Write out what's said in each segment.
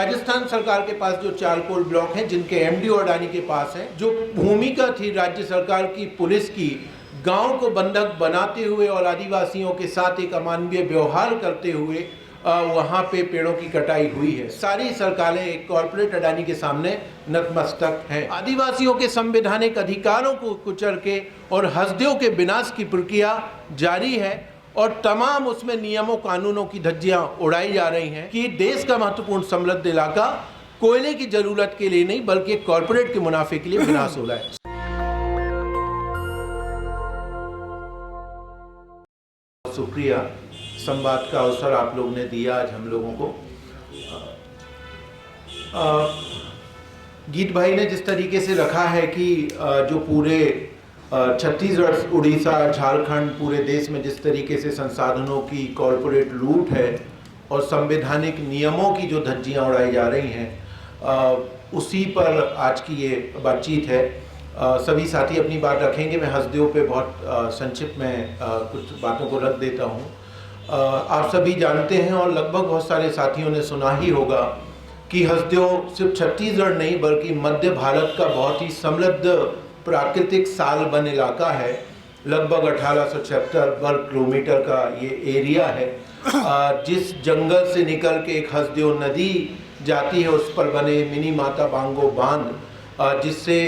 राजस्थान सरकार के पास जो 4 कोल ब्लॉक हैं जिनके एमडी और अडानी के पास है, जो भूमिका थी राज्य सरकार की पुलिस की गांव को बंधक बनाते हुए और आदिवासियों के साथ एक अमानवीय व्यवहार करते हुए वहां पे पेड़ों की कटाई हुई है। सारी सरकारें एक कॉर्पोरेट अडानी के सामने नतमस्तक हैं। आदिवासियों के संवैधानिक अधिकारों को कुचल के और हसदेव के विनाश की प्रक्रिया जारी है और तमाम उसमें नियमों कानूनों की धज्जियां उड़ाई जा रही हैं कि देश का महत्वपूर्ण समृद्ध इलाका कोयले की जरूरत के लिए नहीं बल्कि कॉर्पोरेट के मुनाफे के लिए विनाश हो रहा है। शुक्रिया, संवाद का अवसर आप लोग ने दिया आज हम लोगों को। गीत भाई ने जिस तरीके से रखा है कि जो पूरे छत्तीसगढ़, उड़ीसा, झारखंड, पूरे देश में जिस तरीके से संसाधनों की कॉरपोरेट लूट है और संवैधानिक नियमों की जो धज्जियां उड़ाई जा रही हैं, उसी पर आज की ये बातचीत है। सभी साथी अपनी बात रखेंगे, मैं हसदेव पे बहुत संक्षिप्त में कुछ बातों को रख देता हूँ। आप सभी जानते हैं और लगभग बहुत सारे साथियों ने सुना ही होगा कि हसदेव सिर्फ छत्तीसगढ़ नहीं बल्कि मध्य भारत का बहुत ही समृद्ध प्राकृतिक सालबन इलाका है। लगभग 1876 वर्ग किलोमीटर का ये एरिया है। जिस जंगल से निकल के एक हसदेव नदी जाती है, उस पर बने मिनी माता बांगो बांध, जिससे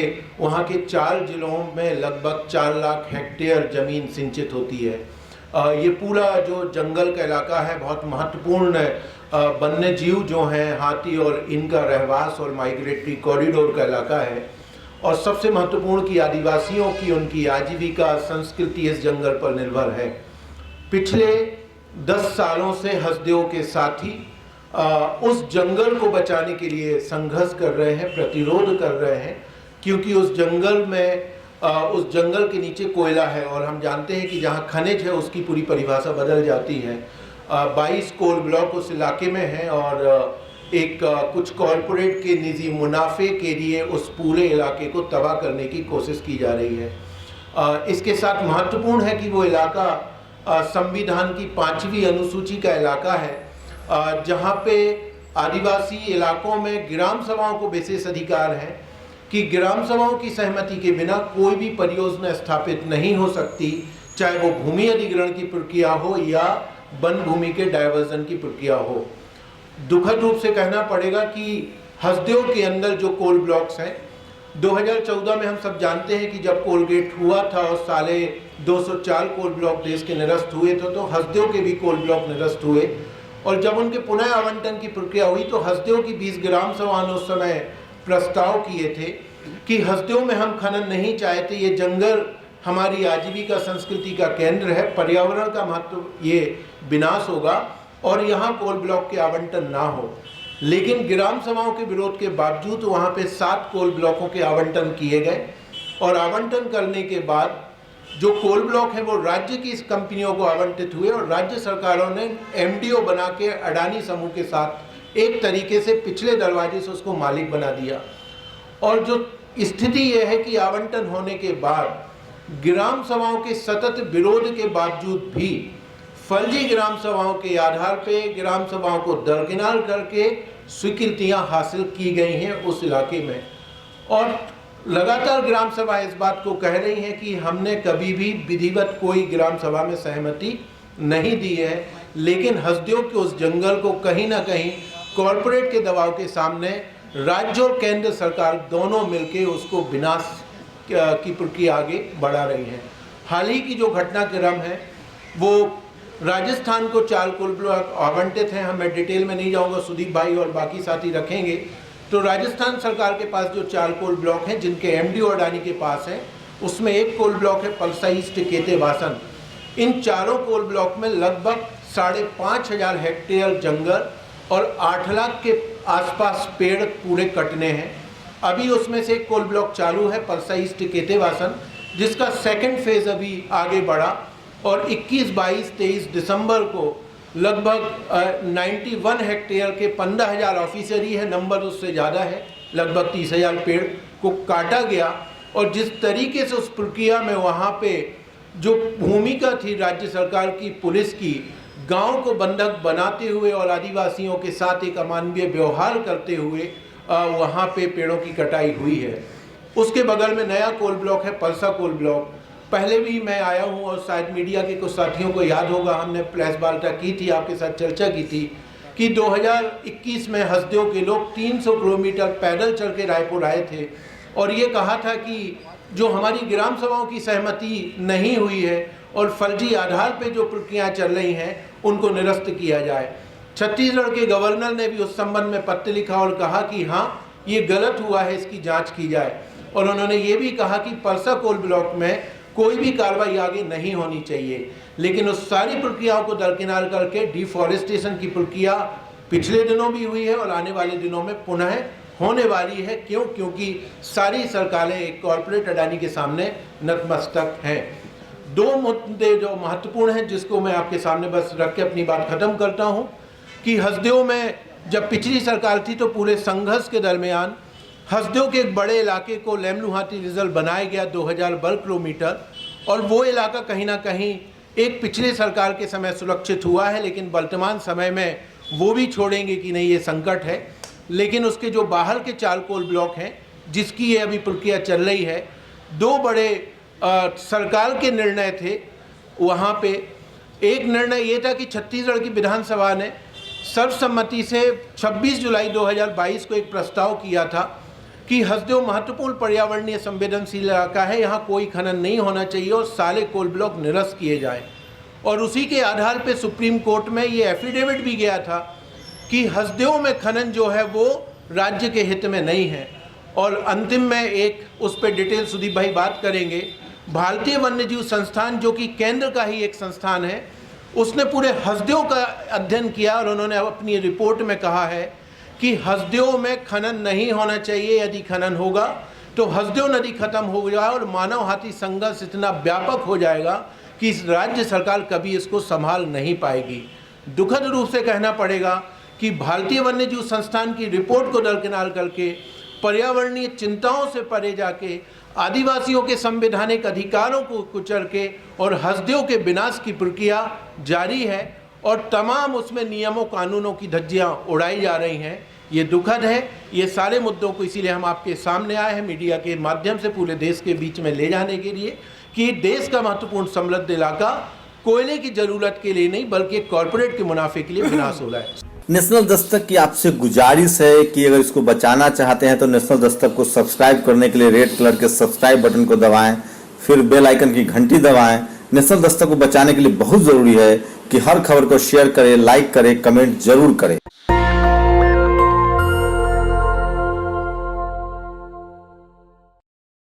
वहाँ के 4 जिलों में लगभग 4 लाख हेक्टेयर जमीन सिंचित होती है। ये पूरा जो जंगल का इलाका है बहुत महत्वपूर्ण वन्य जीव जो हैं, हाथी और इनका रहवास और माइग्रेटरी कॉरिडोर का इलाका है। और सबसे महत्वपूर्ण कि आदिवासियों की उनकी आजीविका संस्कृति इस जंगल पर निर्भर है। पिछले 10 सालों से हसदेव के साथी उस जंगल को बचाने के लिए संघर्ष कर रहे हैं, प्रतिरोध कर रहे हैं, क्योंकि उस जंगल में उस जंगल के नीचे कोयला है और हम जानते हैं कि जहाँ खनिज है उसकी पूरी परिभाषा बदल जाती है। 22 कोल ब्लॉक उस इलाके में हैं और एक कुछ कॉरपोरेट के निजी मुनाफे के लिए उस पूरे इलाके को तबाह करने की कोशिश की जा रही है। इसके साथ महत्वपूर्ण है कि वो इलाका संविधान की 5वीं अनुसूची का इलाका है, जहाँ पे आदिवासी इलाकों में ग्राम सभाओं को विशेष अधिकार है कि ग्राम सभाओं की सहमति के बिना कोई भी परियोजना स्थापित नहीं हो सकती, चाहे वो भूमि अधिग्रहण की प्रक्रिया हो या वन भूमि के डायवर्जन की प्रक्रिया हो। दुखद रूप से कहना पड़ेगा कि हसदेव के अंदर जो कोल ब्लॉक्स हैं, 2014 में हम सब जानते हैं कि जब कोलगेट हुआ था और साले 204 कोल ब्लॉक देश के निरस्त हुए थे, तो हसदेव के भी कोल ब्लॉक निरस्त हुए। और जब उनके पुनः आवंटन की प्रक्रिया हुई तो हसदेव की 20 ग्राम सभा ने उस समय प्रस्ताव किए थे कि हसदेव में हम खनन नहीं चाहते, ये जंगल हमारी आजीविका संस्कृति का केंद्र है, पर्यावरण का महत्व ये विनाश होगा और यहाँ कोल ब्लॉक के आवंटन ना हो। लेकिन ग्राम सभाओं के विरोध के बावजूद वहाँ पे 7 कोल ब्लॉकों के आवंटन किए गए और आवंटन करने के बाद जो कोल ब्लॉक है वो राज्य की इस कंपनियों को आवंटित हुए और राज्य सरकारों ने एमडीओ बना के अडानी समूह के साथ एक तरीके से पिछले दरवाजे से उसको मालिक बना दिया। और जो स्थिति ये है कि आवंटन होने के बाद ग्राम सभाओं के सतत विरोध के बावजूद भी फर्जी ग्राम सभाओं के आधार पे ग्राम सभाओं को दरकिनार करके स्वीकृतियां हासिल की गई हैं उस इलाके में। और लगातार ग्राम सभा इस बात को कह रही हैं कि हमने कभी भी विधिवत कोई ग्राम सभा में सहमति नहीं दी है, लेकिन हसदेव के उस जंगल को कहीं ना कहीं कॉरपोरेट के दबाव के सामने राज्य और केंद्र सरकार दोनों मिलकर उसको विनाश की प्रक्रिया आगे बढ़ा रही हैं। हाल ही की जो घटनाक्रम है वो राजस्थान को 4 कोल ब्लॉक आवंटित हैं। मैं डिटेल में नहीं जाऊंगा, सुदीप भाई और बाकी साथी रखेंगे। तो राजस्थान सरकार के पास जो 4 कोल ब्लॉक हैं जिनके एमडी और अडानी के पास हैं, उसमें एक कोल ब्लॉक है पलसा ईस्ट केतेवासन। इन चारों कोल ब्लॉक में लगभग 5,500 हेक्टेयर जंगल और 8 लाख के आसपास पेड़ पूरे कटने हैं। अभी उसमें से एक कोल ब्लॉक चालू है पलसा ईस्ट केतेवासन, जिसका सेकेंड फेज अभी आगे बढ़ा और 21, 22, 23 दिसंबर को लगभग 91 हेक्टेयर के 15,000 ऑफिसरी है, नंबर उससे ज़्यादा है, लगभग 30,000 पेड़ को काटा गया। और जिस तरीके से उस प्रक्रिया में वहाँ पे जो भूमिका थी राज्य सरकार की पुलिस की गांव को बंधक बनाते हुए और आदिवासियों के साथ एक अमानवीय व्यवहार करते हुए वहां पे पेड़ों की कटाई हुई है। उसके बगल में नया कोल ब्लॉक है, पलसा कोल ब्लॉक। पहले भी मैं आया हूं और शायद मीडिया के कुछ साथियों को याद होगा, हमने प्रेस वार्ता की थी, आपके साथ चर्चा की थी कि 2021 में हसदेव के लोग 300 किलोमीटर पैदल चल के रायपुर आए थे और ये कहा था कि जो हमारी ग्राम सभाओं की सहमति नहीं हुई है और फर्जी आधार पे जो प्रक्रियाएं चल रही हैं उनको निरस्त किया जाए। छत्तीसगढ़ के गवर्नर ने भी उस संबंध में पत्र लिखा और कहा कि हाँ, ये गलत हुआ है, इसकी जांच की जाए। और उन्होंने ये भी कहा कि परसा कोल ब्लॉक में कोई भी कार्रवाई आगे नहीं होनी चाहिए। लेकिन उस सारी प्रक्रियाओं को दरकिनार करके डिफॉरेस्टेशन की प्रक्रिया पिछले दिनों भी हुई है और आने वाले दिनों में पुनः होने वाली है। क्यों? क्योंकि सारी सरकारें एक कॉर्पोरेट अडानी के सामने नतमस्तक हैं। दो मुद्दे जो महत्वपूर्ण हैं जिसको मैं आपके सामने बस रख के अपनी बात खत्म करता हूं कि हसदेव में जब पिछली सरकार थी तो पूरे संघर्ष के दरमियान हसदेव के एक बड़े इलाके को लेमलुहाटी रिजर्व बनाया गया 2000 वर्ग किलोमीटर, और वो इलाका कहीं ना कहीं एक पिछले सरकार के समय सुरक्षित हुआ है, लेकिन वर्तमान समय में वो भी छोड़ेंगे कि नहीं, ये संकट है। लेकिन उसके जो बाहर के 4 कोल ब्लॉक हैं जिसकी ये अभी प्रक्रिया चल रही है, 2 बड़े सरकार के निर्णय थे वहाँ पे। एक निर्णय ये था कि छत्तीसगढ़ की विधानसभा ने सर्वसम्मति से 26 जुलाई 2022 को एक प्रस्ताव किया था कि हसदेव महत्वपूर्ण पर्यावरणीय संवेदनशील इलाका है, यहाँ कोई खनन नहीं होना चाहिए और सारे कोल ब्लॉक निरस्त किए जाएं। और उसी के आधार पे सुप्रीम कोर्ट में ये एफिडेविट भी गया था कि हसदेव में खनन जो है वो राज्य के हित में नहीं है। और अंतिम में एक उस पर डिटेल सुदीप भाई बात करेंगे। भारतीय वन्यजीव संस्थान जो कि केंद्र का ही एक संस्थान है, उसने पूरे हसदेव का अध्ययन किया और उन्होंने अपनी रिपोर्ट में कहा है कि हसदेव में खनन नहीं होना चाहिए। यदि खनन होगा तो हसदेव नदी खत्म हो जाए और मानव हाथी संघर्ष इतना व्यापक हो जाएगा कि इस राज्य सरकार कभी इसको संभाल नहीं पाएगी। दुखद रूप से कहना पड़ेगा कि भारतीय वन्यजीव संस्थान की रिपोर्ट को दरकिनार करके पर्यावरणीय चिंताओं से परे जाके आदिवासियों के संवैधानिक अधिकारों को कुचल के और हसदेव के विनाश की प्रक्रिया जारी है और तमाम उसमें नियमों कानूनों की धज्जियां उड़ाई जा रही हैं। ये दुखद है। ये सारे मुद्दों को इसीलिए हम आपके सामने आए हैं मीडिया के माध्यम से पूरे देश के बीच में ले जाने के लिए कि देश का महत्वपूर्ण समृद्ध इलाका कोयले की जरूरत के लिए नहीं बल्कि कॉर्पोरेट के मुनाफे के लिए विनाश हो रहा है। नेशनल दस्तक की आपसे गुजारिश है कि अगर इसको बचाना चाहते हैं तो नेशनल दस्तक को सब्सक्राइब करने के लिए रेड कलर के सब्सक्राइब बटन को दबाएं, फिर बेल आइकन की घंटी दबाएं। नेशनल दस्तक को बचाने के लिए बहुत जरूरी है कि हर खबर को शेयर करें, लाइक करें, कमेंट जरूर करें।